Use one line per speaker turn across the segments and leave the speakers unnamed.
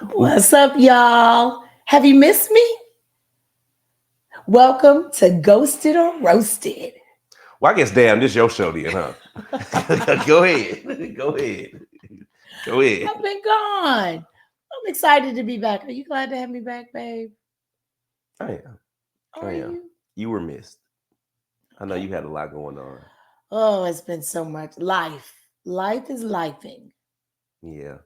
What's up, y'all? Have you missed me? Welcome to Ghosted or Roasted.
Well, I guess, damn, this your show then, huh? Go ahead. Go ahead. Go ahead.
I've been gone. I'm excited to be back. Are you glad to have me back, babe?
I am.
Are you?
You were missed. I know you had a lot going on.
Oh, it's been so much. Life is lifing.
Yeah.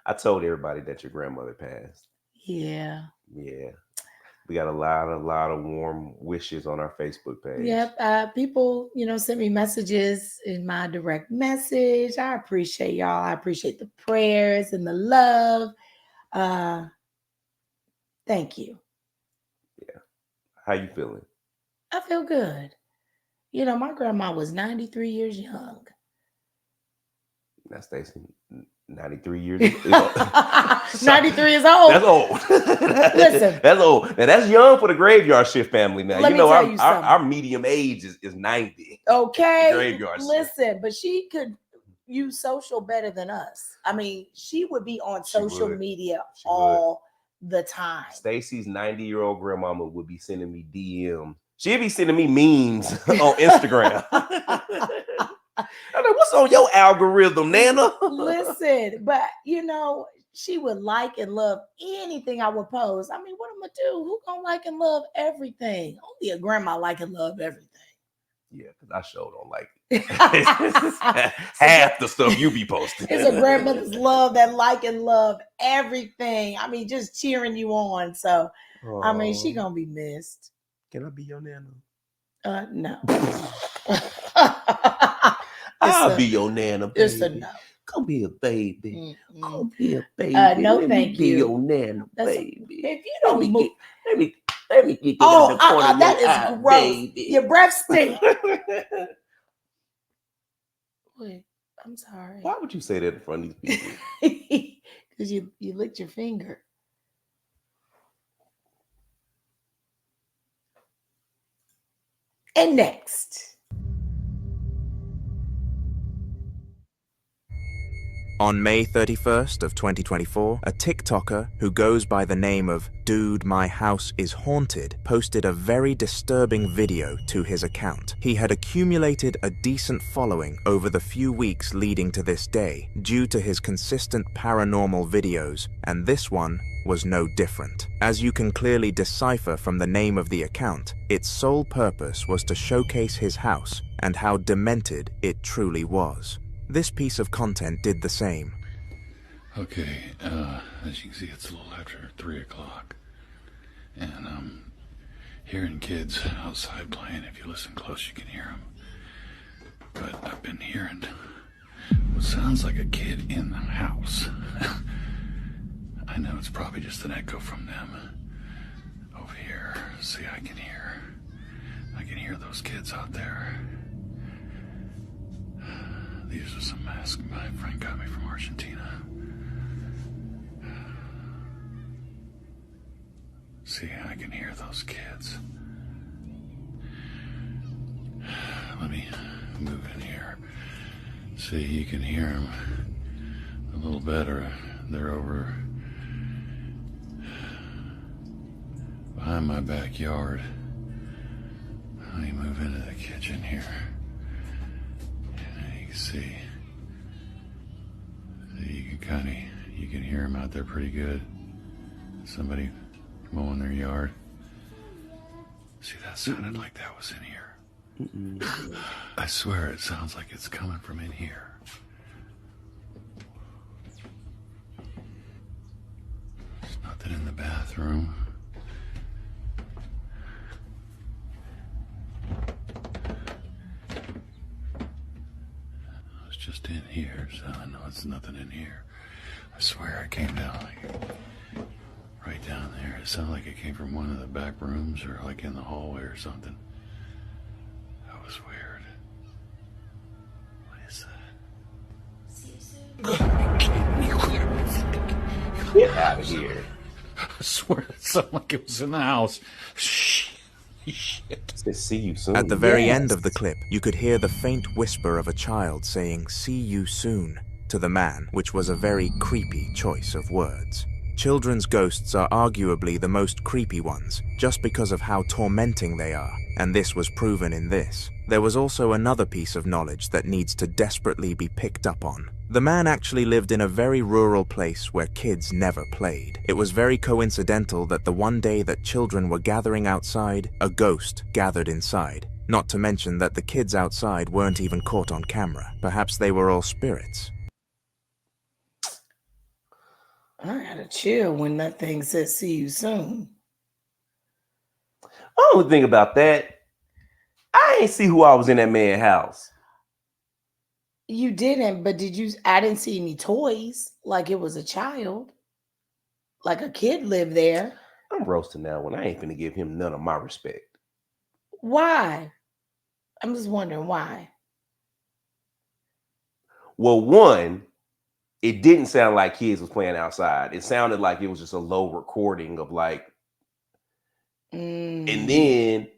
I told everybody that your grandmother passed.
Yeah.
We got a lot of warm wishes on our Facebook page.
Yep. People, send me messages in my direct message. I appreciate y'all. I appreciate the prayers and the love. Thank you.
Yeah. How you feeling?
I feel good. My grandma was 93 years young.
Now, Stacey, 93 years old.
93 is old.
That's old.
Listen.
That's old. Now, that's young for the graveyard shift family now.
Let me tell you something.
Our medium age is 90.
Okay.
Graveyard
Listen, but she could use social better than us. I mean, she would be on social media all the time.
Stacey's 90-year-old grandmama would be sending me DMs. She'd be sending me memes on Instagram. I'm like, what's on your algorithm, Nana?
Listen, but she would like and love anything I would post. I mean, what am I gonna do? Who gonna like and love everything? Only a grandma like and love everything.
Yeah, because I sure don't like it. Half the stuff you be posting.
It's a grandmother's love that like and love everything. I mean, just cheering you on. So, I mean, she gonna be missed.
Can I be your Nana?
No.
I'll be your Nana, baby.
It's a no.
Come here, baby. Come here, baby.
No,
let
thank
me
you.
Be your Nana, baby.
If you don't move,
let me get you in the corner of
that
your
is
eye,
gross.
baby.
Your breath stinks. Wait, I'm sorry.
Why would you say that in front of these people?
Because you licked your finger. And next.
On May 31st of 2024, a TikToker who goes by the name of Dude My House Is Haunted posted a very disturbing video to his account. He had accumulated a decent following over the few weeks leading to this day due to his consistent paranormal videos, and this one was no different. As you can clearly decipher from the name of the account, its sole purpose was to showcase his house and how demented it truly was. This piece of content did the same.
Okay, as you can see, it's a little after 3 o'clock. And I'm hearing kids outside playing. If you listen close, you can hear them. But I've been hearing what sounds like a kid in the house. I know it's probably just an echo from them. Over here, see, I can hear those kids out there. These are some masks my friend got me from Argentina. See, I can hear those kids. Let me move in here. See, you can hear them a little better. They're over behind my backyard. Let me move into the kitchen here. See, you can hear them out there pretty good. Somebody mowing their yard. See, that sounded like that was in here. I swear it sounds like it's coming from in here. There's nothing in the bathroom. Just in here, so I know it's nothing in here. I swear I came down right down there. It sounded like it came from one of the back rooms or like in the hallway or something. That was weird. What is that?
Get out of here.
I swear it sounded like it was in the house. Shit.
See you soon.
At the very end of the clip, you could hear the faint whisper of a child saying, "See you soon." to the man, which was a very creepy choice of words. Children's ghosts are arguably the most creepy ones, just because of how tormenting they are, and this was proven in this. There was also another piece of knowledge that needs to desperately be picked up on. The man actually lived in a very rural place where kids never played. It was very coincidental that the one day that children were gathering outside, a ghost gathered inside. Not to mention that the kids outside weren't even caught on camera. Perhaps they were all spirits.
I gotta chill when that thing says see you soon.
Only thing about that, I ain't see who I was in that man's house.
You didn't, but I didn't see any toys like it was a child. Like a kid lived there.
I'm roasting that one. I ain't finna give him none of my respect.
Why? I'm just wondering why.
Well, one, it didn't sound like kids was playing outside. It sounded like it was just a low recording of like, and then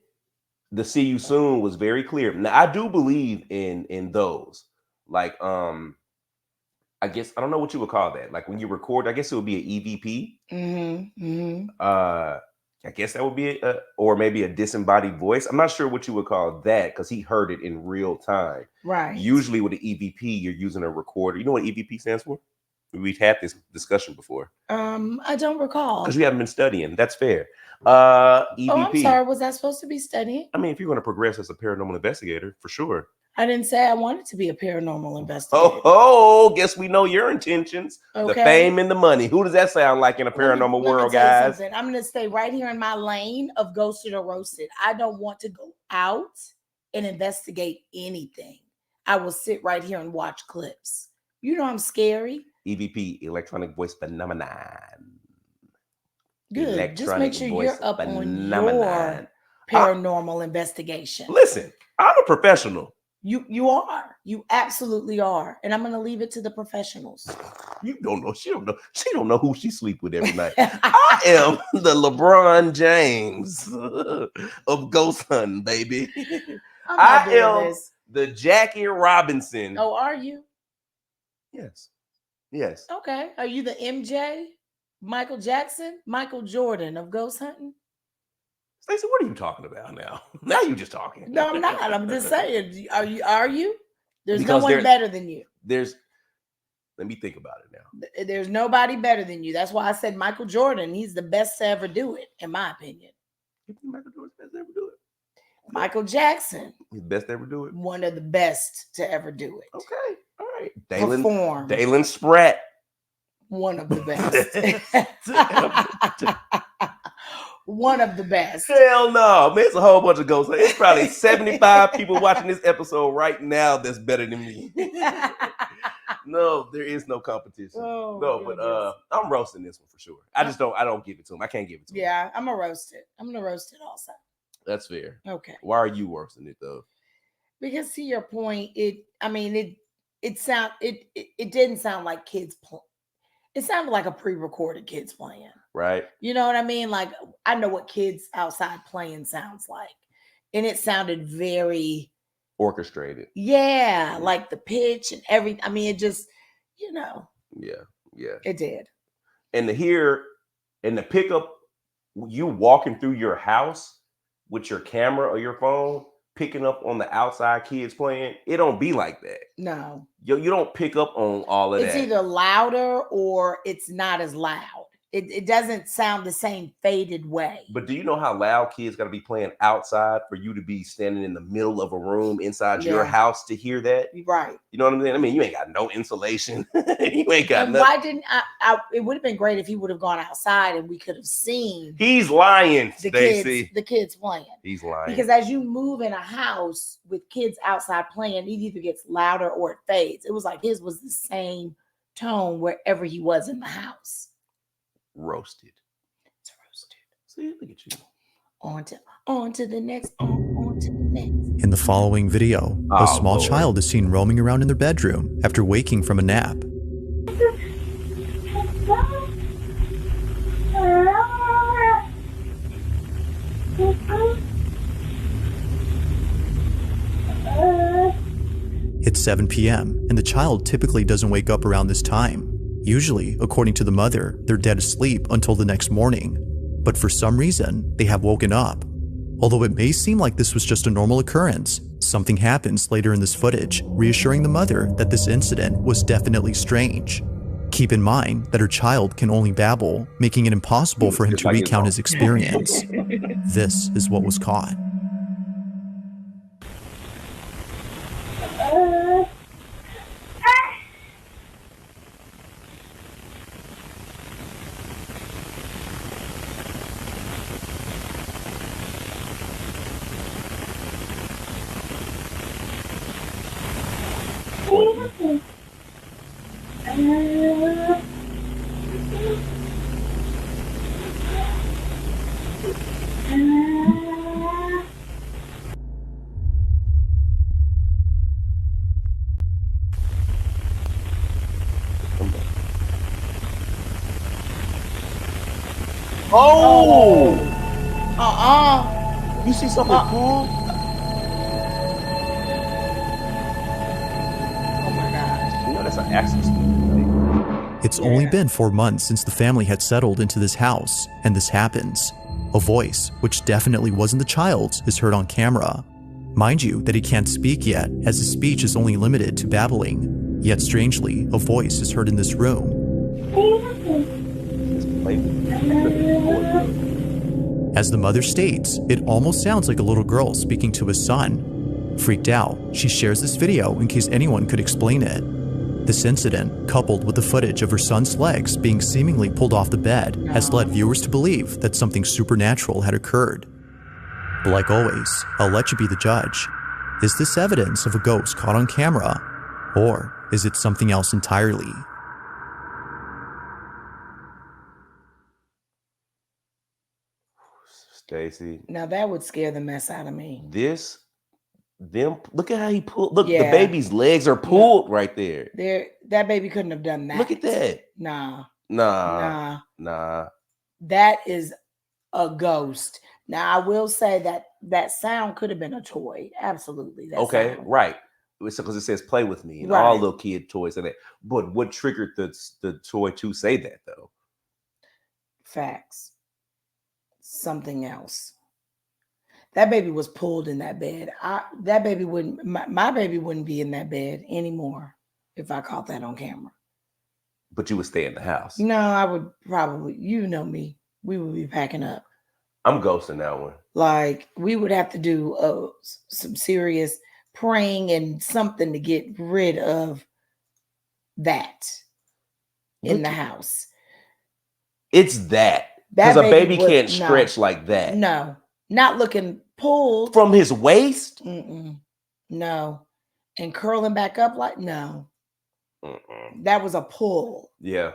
the see you soon was very clear. Now I do believe in those. Like, I guess I don't know what you would call that. Like when you record, I guess it would be an EVP. I guess that would be or maybe a disembodied voice. I'm not sure what you would call that because he heard it in real time.
Right.
Usually with an EVP, you're using a recorder. You know what EVP stands for? We've had this discussion before.
I don't recall.
Because we haven't been studying. That's fair. EVP.
Oh, I'm sorry. Was I supposed to be studying?
I mean, if you're going to progress as a paranormal investigator, for sure.
I didn't say I wanted to be a paranormal investigator.
Oh, guess we know your intentions.
Okay.
The fame and the money. Who does that sound like in a paranormal world, guys?
I'm going to stay right here in my lane of ghosted or roasted. I don't want to go out and investigate anything. I will sit right here and watch clips. You know I'm scary.
EVP, electronic voice phenomenon.
Good.
Electronic
Just make sure you're up
phenomenon.
on your paranormal investigation.
Listen, I'm a professional.
You are. You absolutely are. And I'm going to leave it to the professionals.
You don't know. She don't know. She don't know who she sleep with every night. I am the LeBron James of ghost hunting, baby. I am the Jackie Robinson.
Oh, are you?
Yes. Yes.
Okay. Are you the MJ? Michael Jackson? Michael Jordan of ghost hunting?
Stacey, what are you talking about now? Now you're just talking.
No, I'm not. I'm just saying. Are you? There's
Because
no one better than you.
Let me think about it now.
There's nobody better than you. That's why I said Michael Jordan. He's the best to ever do it, in my opinion.
You think Michael Jordan's best to ever do it?
Michael Jackson.
He's best to ever do it?
One of the best to ever do it.
Okay. All right.
Perform.
Dalen Spratt.
One of the best. One of the best.
Hell no, man. It's a whole bunch of ghosts. It's probably 75 people watching this episode right now that's better than me. No, there is no competition.
Oh,
no,
goodness.
but I'm roasting this one for sure. I don't give it to him. I can't give it to him.
Yeah, I'm gonna roast it. I'm gonna roast it also.
That's fair.
Okay.
Why are you roasting it though?
Because to your point, it didn't sound like kids it sounded like a pre-recorded kids playing.
Right.
You know what I mean? Like I know what kids outside playing sounds like. And it sounded very
orchestrated.
Yeah, like the pitch and everything. I mean, it just, Yeah.
It
did.
And to pick up you walking through your house with your camera or your phone, picking up on the outside kids playing, it don't be like that.
No.
You don't pick up on all of that.
It's either louder or it's not as loud. It doesn't sound the same faded way.
But do you know how loud kids got to be playing outside for you to be standing in the middle of a room inside your house to hear that?
Right.
You know what I'm saying? I mean, you ain't got no insulation. You ain't got
and
nothing.
Why didn't I? It would have been great if he would have gone outside and we could have seen.
He's lying, Stacey.
The kids playing.
He's lying.
Because as you move in a house with kids outside playing, it either gets louder or it fades. It was like his was the same tone wherever he was in the house.
Roasted.
It's roasted.
See, look at you.
On to the next. On to the next.
In the following video, a small child is seen roaming around in their bedroom after waking from a nap. It It's 7 p.m., and the child typically doesn't wake up around this time. Usually, according to the mother, they're dead asleep until the next morning. But for some reason, they have woken up. Although it may seem like this was just a normal occurrence, something happens later in this footage, reassuring the mother that this incident was definitely strange. Keep in mind that her child can only babble, making it impossible for him to recount his experience. This is what was caught.
Oh!
Uh-uh.
You see something cool?
Oh my gosh.
You know that's an accident. Right?
It's only been 4 months since the family had settled into this house, and this happens. A voice, which definitely wasn't the child's, is heard on camera. Mind you that he can't speak yet, as his speech is only limited to babbling. Yet strangely, a voice is heard in this room. As the mother states, it almost sounds like a little girl speaking to his son. Freaked out, she shares this video in case anyone could explain it. This incident, coupled with the footage of her son's legs being seemingly pulled off the bed, has led viewers to believe that something supernatural had occurred. But like always, I'll let you be the judge. Is this evidence of a ghost caught on camera? Or is it something else entirely?
Stacy.
Now that would scare the mess out of me.
Look at how he pulled. Look,
Yeah.
the baby's legs are pulled right there.
That baby couldn't have done that.
Look at that.
Nah.
Nah.
That is a ghost. Now I will say that sound could have been a toy. Absolutely.
Okay,
sound.
right. Because it says "play with me" and
Right.
all little kid toys and that. But what triggered the toy to say that though?
Facts. Something else. That baby was pulled in that bed. That baby wouldn't. My baby wouldn't be in that bed anymore if I caught that on camera.
But you would stay in the house.
No, I would probably. You know me. We would be packing up.
I'm ghosting that one.
Like we would have to do some serious praying and something to get rid of that in the house.
It's that. Because a baby can't stretch like that.
No, not looking pulled.
From his waist?
No. And curling back up like, no. That was a pull.
Yeah.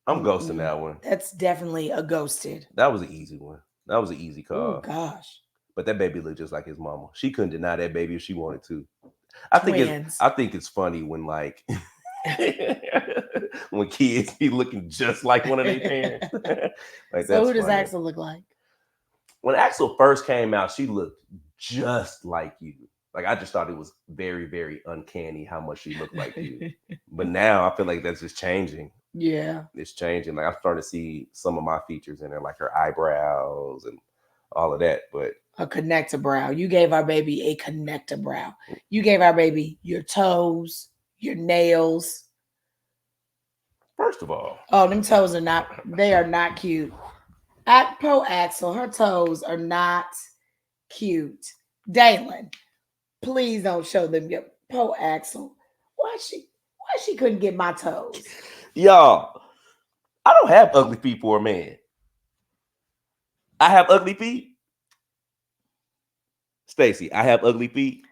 I'm ghosting that one.
That's definitely a ghosted.
That was an easy one. That was an easy call.
Oh, gosh.
But that baby looked just like his mama. She couldn't deny that baby if she wanted to. I think it's funny when like when kids be looking just like one of their parents. Like,
so who does Axel look like?
When Axel first came out, she looked just like you. Like I just thought it was very, very uncanny how much she looked like you. But now I feel like that's just changing.
Yeah.
It's changing. Like I'm starting to see some of my features in there, like her eyebrows and all of that. But
a connector brow. You gave our baby a connector brow. You gave our baby your toes, your nails.
First of all,
them toes are not cute. Poor Axel, her toes are not cute. Dalen, please don't show them your poor Axel. Why she couldn't get my toes?
Y'all, I don't have ugly feet for a man. I have ugly feet. Stacy, I have ugly feet.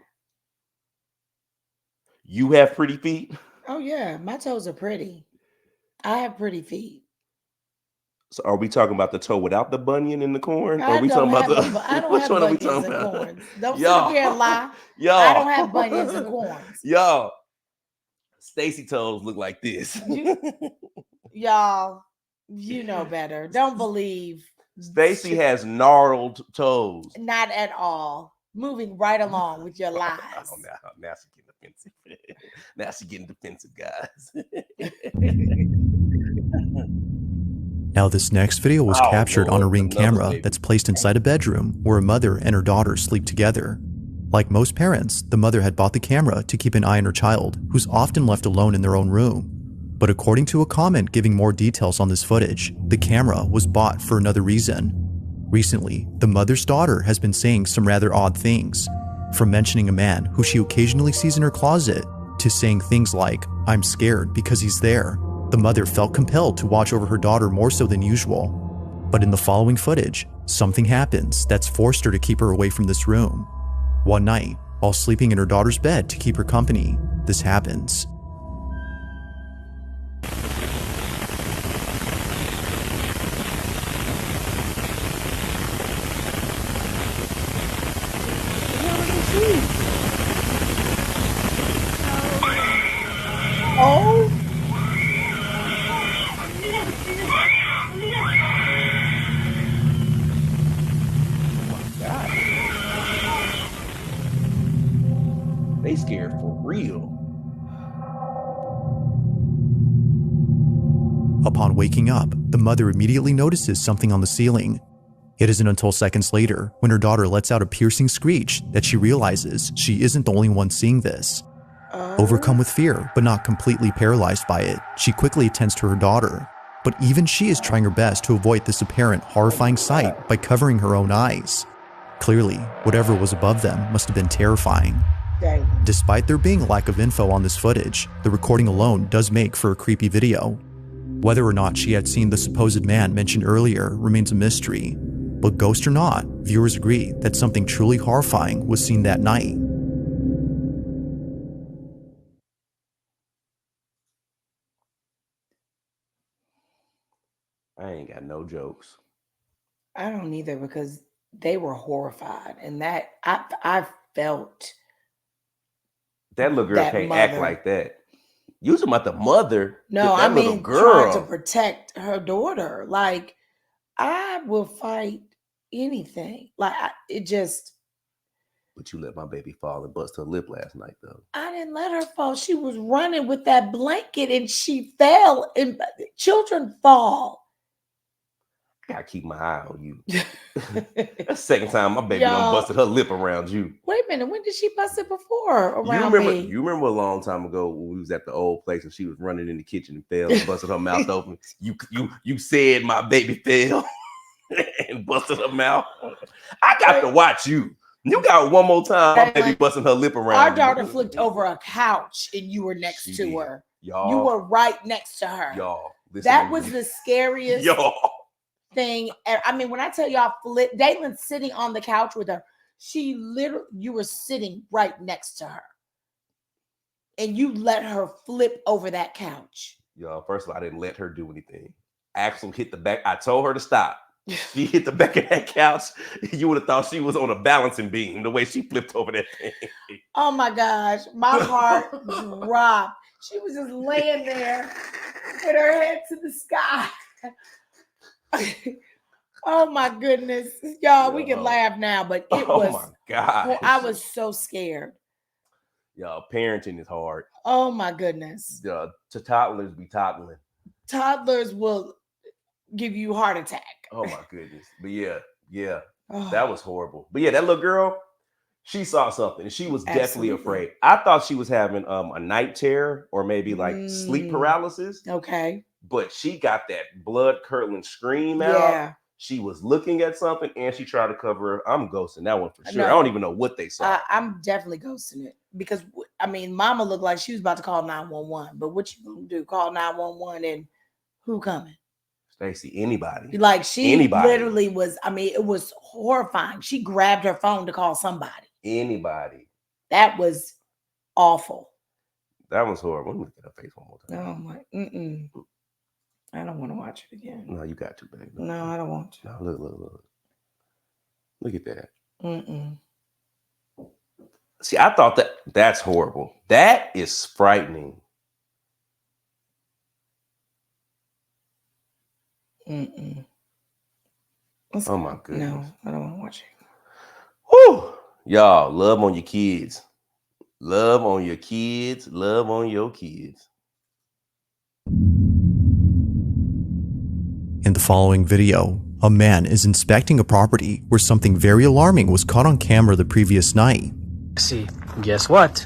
You have pretty feet.
Oh yeah, my toes are pretty. I have pretty feet.
So are we talking about the toe without the bunion in the corn?
I
are we talking about
I don't have bunions and corns. Don't sit up here and lie.
Y'all.
I don't have bunions and corns.
Y'all, Stacy toes look like this.
Y'all, you know better. Don't believe.
Stacy has gnarled toes.
Not at all. moving right along with your lies.
Oh, now she's getting defensive. Now she's getting defensive, guys.
Now, this next video was
Oh,
captured on a
Lord,
Ring
another
camera
baby.
that's placed inside a bedroom where a mother and her daughter sleep together. Like most parents, the mother had bought the camera to keep an eye on her child, who's often left alone in their own room. But according to a comment giving more details on this footage, the camera was bought for another reason. Recently, the mother's daughter has been saying some rather odd things, from mentioning a man who she occasionally sees in her closet to saying things like, "I'm scared because he's there." The mother felt compelled to watch over her daughter more so than usual. But in the following footage, something happens that's forced her to keep her away from this room. One night, while sleeping in her daughter's bed to keep her company, this happens.
Oh,
They scared for real.
Upon waking up, the mother immediately notices something on the ceiling. It isn't until seconds later, when her daughter lets out a piercing screech, that she realizes she isn't the only one seeing this. Overcome with fear, but not completely paralyzed by it, she quickly attends to her daughter. But even she is trying her best to avoid this apparent horrifying sight by covering her own eyes. Clearly, whatever was above them must have been terrifying.
dang.
Despite there being a lack of info on this footage, the recording alone does make for a creepy video. Whether or not she had seen the supposed man mentioned earlier remains a mystery, but ghost or not, viewers agree that something truly horrifying was seen that night.
I ain't got no jokes.
I don't either because they were horrified, and that I felt
That little girl
that
can't act
mother.
like that. You talking about the mother?
No,
that
I
little
mean
girl.
trying to protect her daughter. Like I will fight anything. Like it just.
But you let my baby fall and bust her lip last night, though.
I didn't let her fall. She was running with that blanket and she fell. And children fall.
I gotta keep my eye on you. That's the second time my baby done
Y'all.
busted her lip around you.
Wait a minute. When did she bust it before around me?
You remember a long time ago when we was at the old place and she was running in the kitchen and fell and busted her mouth open. You said my baby fell and busted her mouth. I got to watch you. You got one more time, my baby busting her lip around.
Our daughter flipped over a couch and you were next to her.
Y'all,
you were right next to her.
Y'all,
that was the scariest thing. I mean, when I tell y'all, Daylin sitting on the couch with her, she literally, you were sitting right next to her. And you let her flip over that couch.
Y'all, first of all, I didn't let her do anything. Axel hit the back. I told her to stop. She hit the back of that couch. You would have thought she was on a balancing beam the way she flipped over that thing.
Oh my gosh, my heart dropped. She was just laying there with her head to the sky. Oh my goodness, y'all, we can laugh now, but it was.
Oh my God,
well, I was so scared.
Y'all, parenting is hard.
Oh my goodness.
To toddlers be toddling.
Toddlers will give you a heart attack.
Oh my goodness. But yeah, that was horrible. But yeah, that little girl, she saw something and she was definitely afraid. I thought she was having a night terror or maybe like sleep paralysis.
Okay.
But she got that blood curdling scream out.
Yeah.
She was looking at something and she tried to cover her. I'm ghosting that one for sure. No, I don't even know what they saw.
I'm definitely ghosting it because I mean, Mama looked like she was about to call 911. But what you gonna do? Call 911 and who coming?
Stacey, anybody.
Like she literally was. I mean, it was horrifying. She grabbed her phone to call somebody.
Anybody.
That was awful.
That was horrible. Let me look at her face one more time.
Oh my. I don't want to watch it again.
No, you got to, baby.
No, I don't want to.
No, look. Look at that. See, I thought that's horrible. That is frightening. Oh my goodness.
No, I don't want to watch it.
Whew. Y'all, love on your kids. Love on your kids. Love on your kids.
In the following video, a man is inspecting a property where something very alarming was caught on camera the previous night.
See, guess what?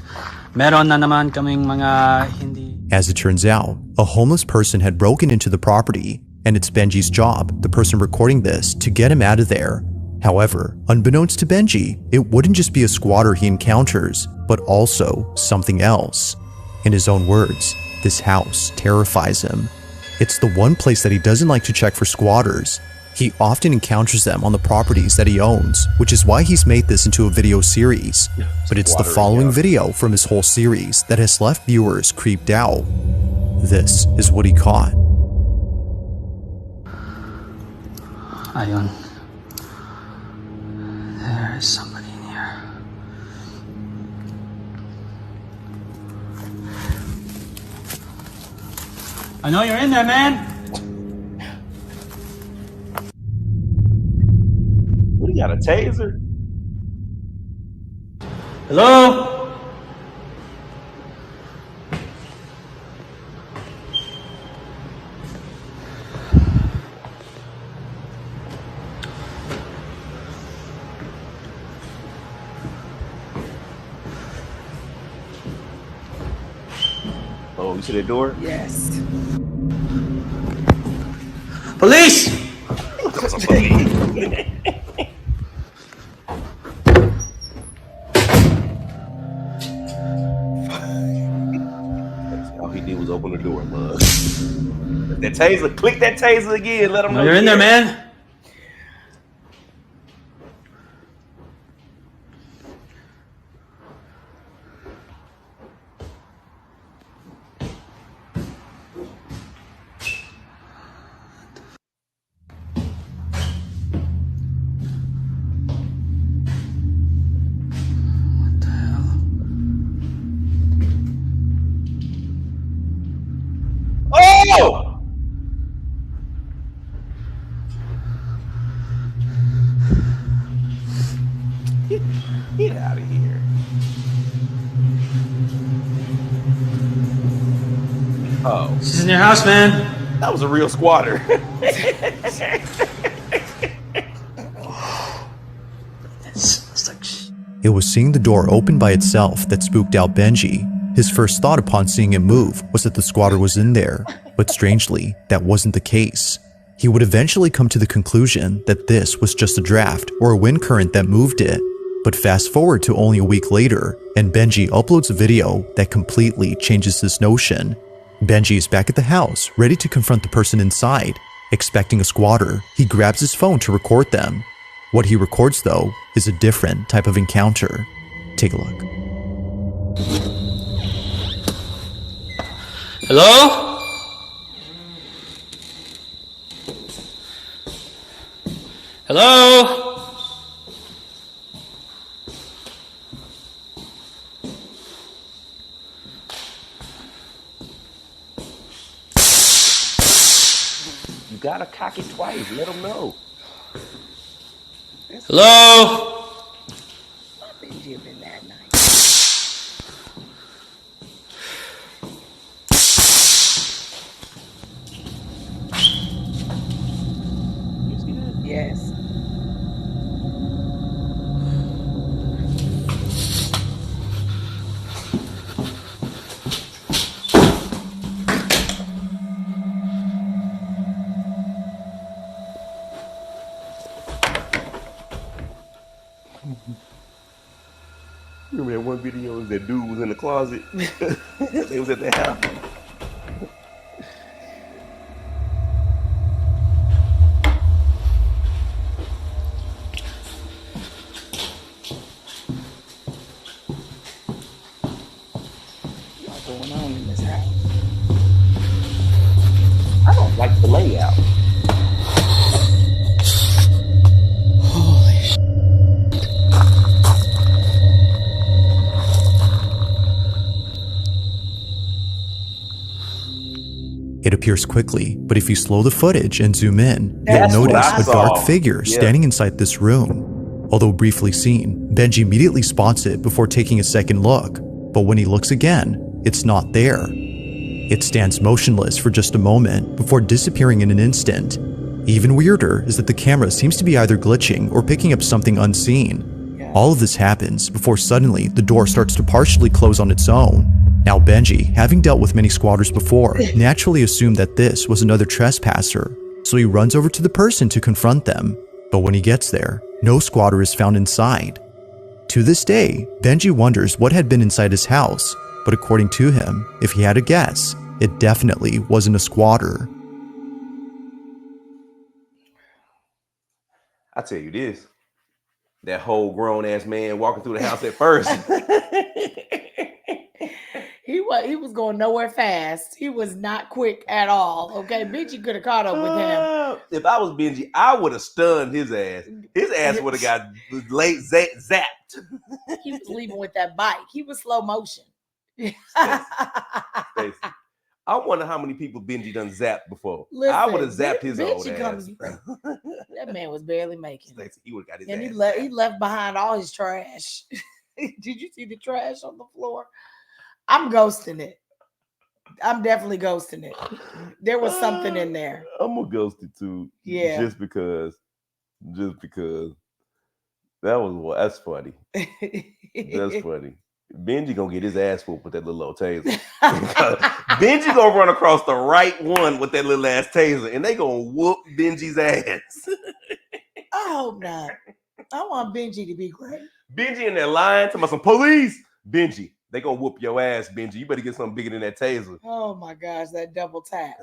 Meron na naman kaming mga hindi.
As it turns out, a homeless person had broken into the property, and it's Benji's job, the person recording this, to get him out of there. However, unbeknownst to Benji, it wouldn't just be a squatter he encounters, but also something else. In his own words, this house terrifies him. It's the one place that he doesn't like to check for squatters. He often encounters them on the properties that he owns, which is why he's made this into a video series. But it's the following video from his whole series that has left viewers creeped out. This is what he caught.
Ayun. There is somebody in here. I know you're in there, man.
What, he got a taser?
Hello?
Oh, you see that door?
Yes.
Police!
All he did was open the door, love. That taser, click that taser again. Let him know
No, you're in there, man. What the hell?
Oh! Get out of here. Oh,
This is in your house, man.
that was a real squatter.
It's like shh.
It was seeing the door open by itself that spooked out Benji. His first thought upon seeing it move was that the squatter was in there, but strangely, that wasn't the case. He would eventually come to the conclusion that this was just a draft or a wind current that moved it. But fast forward to only a week later, and Benji uploads a video that completely changes this notion. Benji is back at the house, ready to confront the person inside. Expecting a squatter, he grabs his phone to record them. What he records, though, is a different type of encounter. Take a look.
Hello? Hello?
You gotta cock it twice. Let him know.
Hello?
Benji have been that night.
You see that?
Yes.
Remember that one video that dude was in the closet? They was at the house.
What's going on in this house?
I don't like the layout.
Holy sh**.
It appears quickly, but if you slow the footage and zoom in,
That's
you'll
what
notice
I
a dark
saw.
figure
Yeah.
standing inside this room. Although briefly seen, Benji immediately spots it before taking a second look, but when he looks again, it's not there. It stands motionless for just a moment before disappearing in an instant. Even weirder is that the camera seems to be either glitching or picking up something unseen. All of this happens before suddenly the door starts to partially close on its own. Now Benji, having dealt with many squatters before, naturally assumed that this was another trespasser, so he runs over to the person to confront them. But when he gets there, no squatter is found inside. To this day, Benji wonders what had been inside his house, but according to him, if he had a guess, it definitely wasn't a squatter.
I tell you this, that whole grown-ass man walking through the house at first.
He was going nowhere fast. He was not quick at all. Okay, Benji could have caught up with him.
If I was Benji, I would have stunned his ass. His ass would have got late zapped.
He was leaving with that bike. He was slow motion.
Stacey, I wonder how many people Benji done zapped before.
Listen,
I would have zapped his
Benji
old ass.
That man was barely making it.
Stacey, he would have got his
And
ass.
he left behind all his trash. Did you see the trash on the floor? I'm ghosting it. I'm definitely ghosting it. There was something in there.
I'm gonna ghost it too.
Yeah.
Just because. That's funny. That's funny. Benji gonna get his ass whooped with that little old taser. Benji gonna run across the right one with that little ass taser, and they gonna whoop Benji's ass.
I hope not. I want Benji to be great.
Benji in that line talking about some police. Benji, they gonna whoop your ass, Benji. You better get something bigger than that taser.
Oh my gosh, that double tap.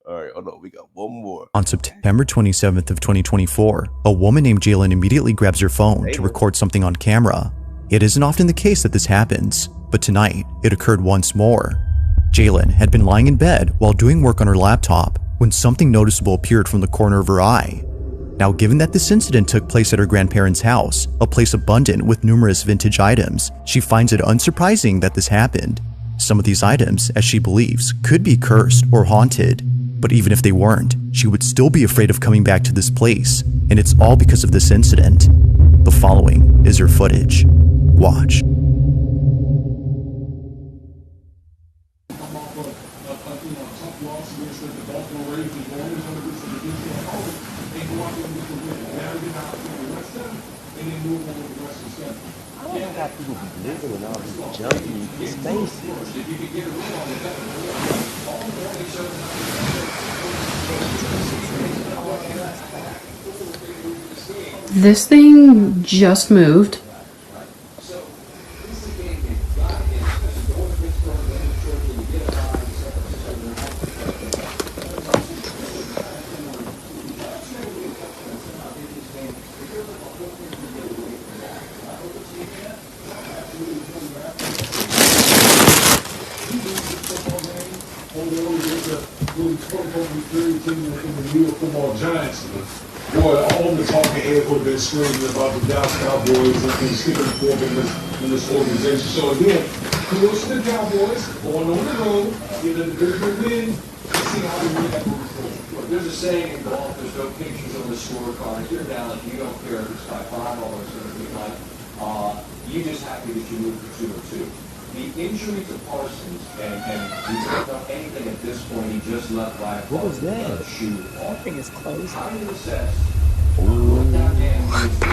All right, hold on, we got one more.
On September 27th of 2024, a woman named Jalen immediately grabs her phone to record something on camera. It isn't often the case that this happens, but tonight it occurred once more. Jalen had been lying in bed while doing work on her laptop when something noticeable appeared from the corner of her eye. Now, given that this incident took place at her grandparents' house, a place abundant with numerous vintage items, she finds it unsurprising that this happened. Some of these items, as she believes, could be cursed or haunted, but even if they weren't, she would still be afraid of coming back to this place, and it's all because of this incident. The following is her footage. Watch.
I don't know how people be living in all these junky spaces.
This thing just moved.
Boy, all the talking heads would have been screaming about the Dallas Cowboys and sticking forth in this organization. So again, kudos to the Cowboys going on the road, get a division win, and see how they win that moving forward.
There's a saying in golf, there's no pictures on the scorecard. If you're down, you don't care if it's by $5 or anything like. You just happy that you moved to 2-2. The injury to Parsons, and we don't know anything at this point. He just left by a
What was that?
shoe.
I think it's close.
How do you assess what that man needs to do?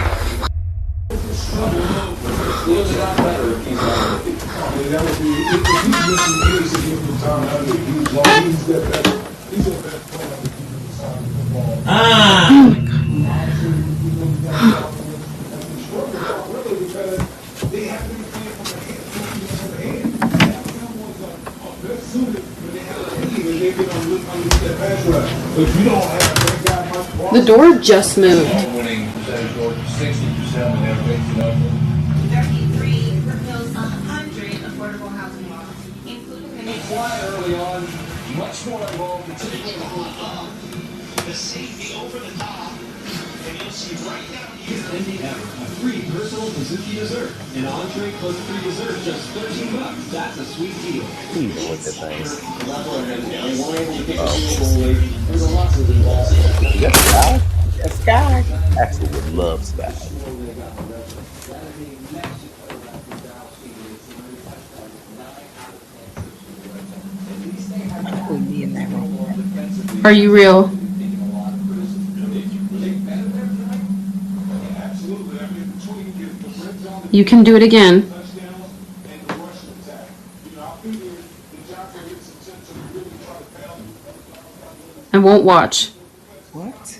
Feels a lot better if he's on the field.
I mean, that would be, if he's missing any significant time, I think he's long, he's that better. He's a better player than he's on the football.
Oh my God.
They have to be playing from the hand. But you don't have that guy much.
The door just moved.
Winning percentage or 60% and everything, you know.
33 proposed 100 affordable housing laws, including the
Fly early on, much more involved, particularly
the safety over the top, and you'll see right down here.
Ever, a free personal Suzuki dessert. An entree plus free dessert, just $13. That's a sweet deal.
Please don't look that thing.
That's Sky.
Axel would love Sky.
I wouldn't be in that room.
Are you real? You can do it again. I won't watch.
What?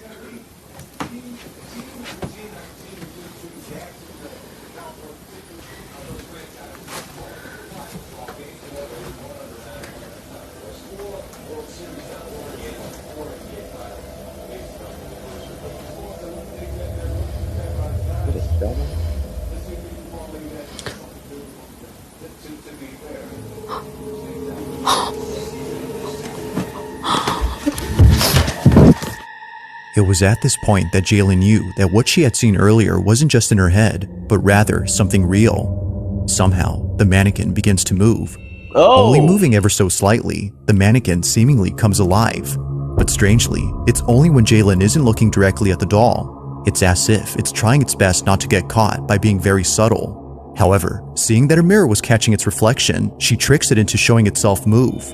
It was at this point that Jayla knew that what she had seen earlier wasn't just in her head, but rather something real. Somehow, the mannequin begins to move. Only moving ever so slightly, the mannequin seemingly comes alive. But strangely, it's only when Jaylen isn't looking directly at the doll. It's as if it's trying its best not to get caught by being very subtle. However, seeing that a mirror was catching its reflection, she tricks it into showing itself move.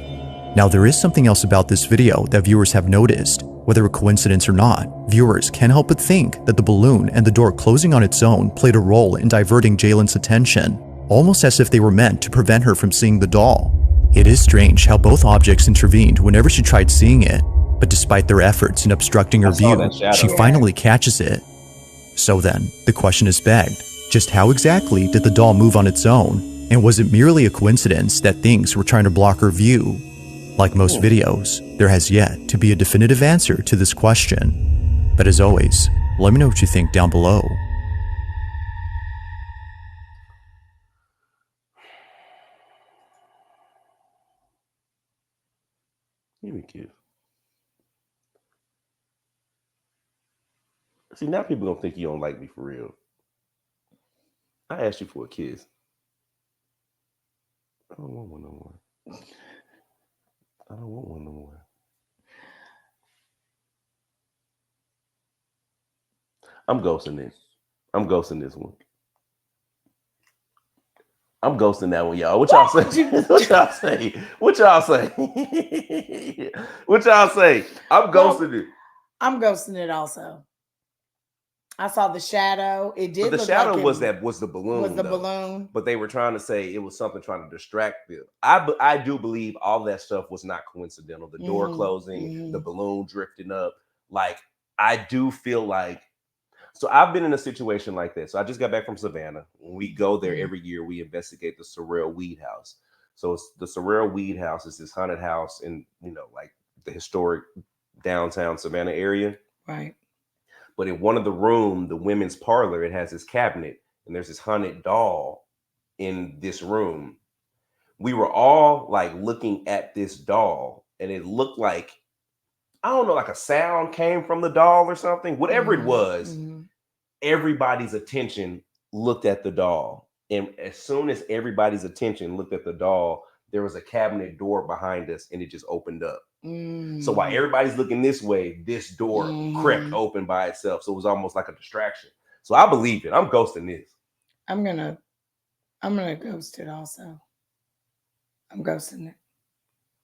Now, there is something else about this video that viewers have noticed. Whether a coincidence or not, viewers can't help but think that the balloon and the door closing on its own played a role in diverting Jaylen's attention, almost as if they were meant to prevent her from seeing the doll. It is strange how both objects intervened whenever she tried seeing it, but despite their efforts in obstructing her view, she finally catches it. So then, the question is begged, just how exactly did the doll move on its own, and was it merely a coincidence that things were trying to block her view? Like most videos, there has yet to be a definitive answer to this question. But as always, let me know what you think down below.
Give me a kiss. See, now people don't think you don't like me for real. I asked you for a kiss. I don't want one no more. I don't want one no more. I'm ghosting this. I'm ghosting this one. I'm ghosting that one, y'all. What y'all say? What y'all say? What y'all say? What y'all say? I'm ghosting it.
I'm ghosting it also. I saw the shadow. It did.
But the
look
shadow
like
was the balloon.
Was the balloon?
But they were trying to say it was something trying to distract them. I do believe all that stuff was not coincidental. The door closing, the balloon drifting up. Like, I do feel like. So I've been in a situation like this. So I just got back from Savannah. When we go there every year, we investigate the Sorrel Weed House. So it's the Sorrel Weed House is this haunted house in, like the historic downtown Savannah area.
Right.
But in one of the room, the women's parlor, it has this cabinet and there's this haunted doll in this room. We were all like looking at this doll and it looked like, I don't know, like a sound came from the doll or something. Whatever it was, everybody's attention looked at the doll. And as soon as everybody's attention looked at the doll, there was a cabinet door behind us and it just opened up. So while everybody's looking this way, this door crept open by itself. So it was almost like a distraction. So I believe it. I'm ghosting this.
I'm gonna ghost it also. I'm ghosting it.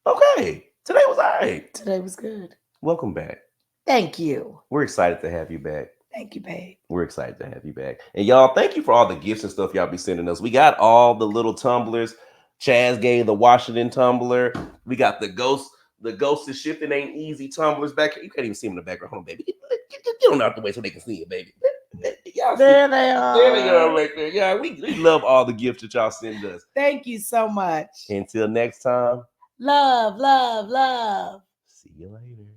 Okay. Today was all right.
Today was good.
Welcome back.
Thank you.
We're excited to have you back.
Thank you, babe.
We're excited to have you back. And y'all, thank you for all the gifts and stuff y'all be sending us. We got all the little tumblers. Chaz gave the Washington tumbler. We got the ghost is shifting ain't easy tumblers back here. You can't even see them in the background. Hold on, baby. Get them out the way so they can see it, baby. Y'all
there they are.
There they are right there. Yeah, we love all the gifts that y'all send us.
Thank you so much.
Until next time.
Love, love, love.
See you later.